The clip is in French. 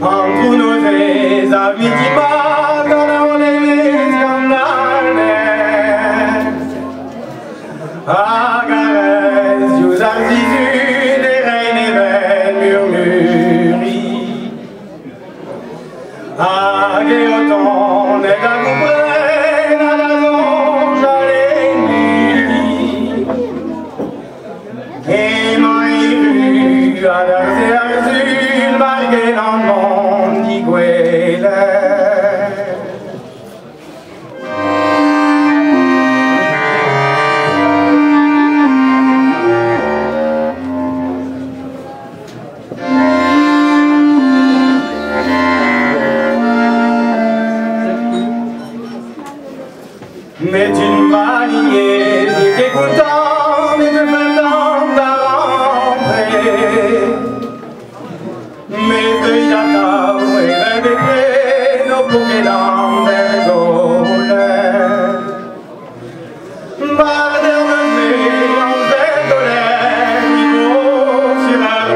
Entre nos amitiés, dans les scandales, Agarès, Jouzar, Zizu, les reines et belles murmuries. Agéoton, les gagoubrés, la lazonge à l'ennemi. Et Maïru, à l'Arzé, Arzul, marqué dans le monde d'Iguélé. Mais tu ne m'as nié, ni t'écoutant, ni te faisant à rentrer. Mais de yata, et les bébés, nos bouquets dans les gaules. Bardeur de mai, en fait de l'air, niveau sur un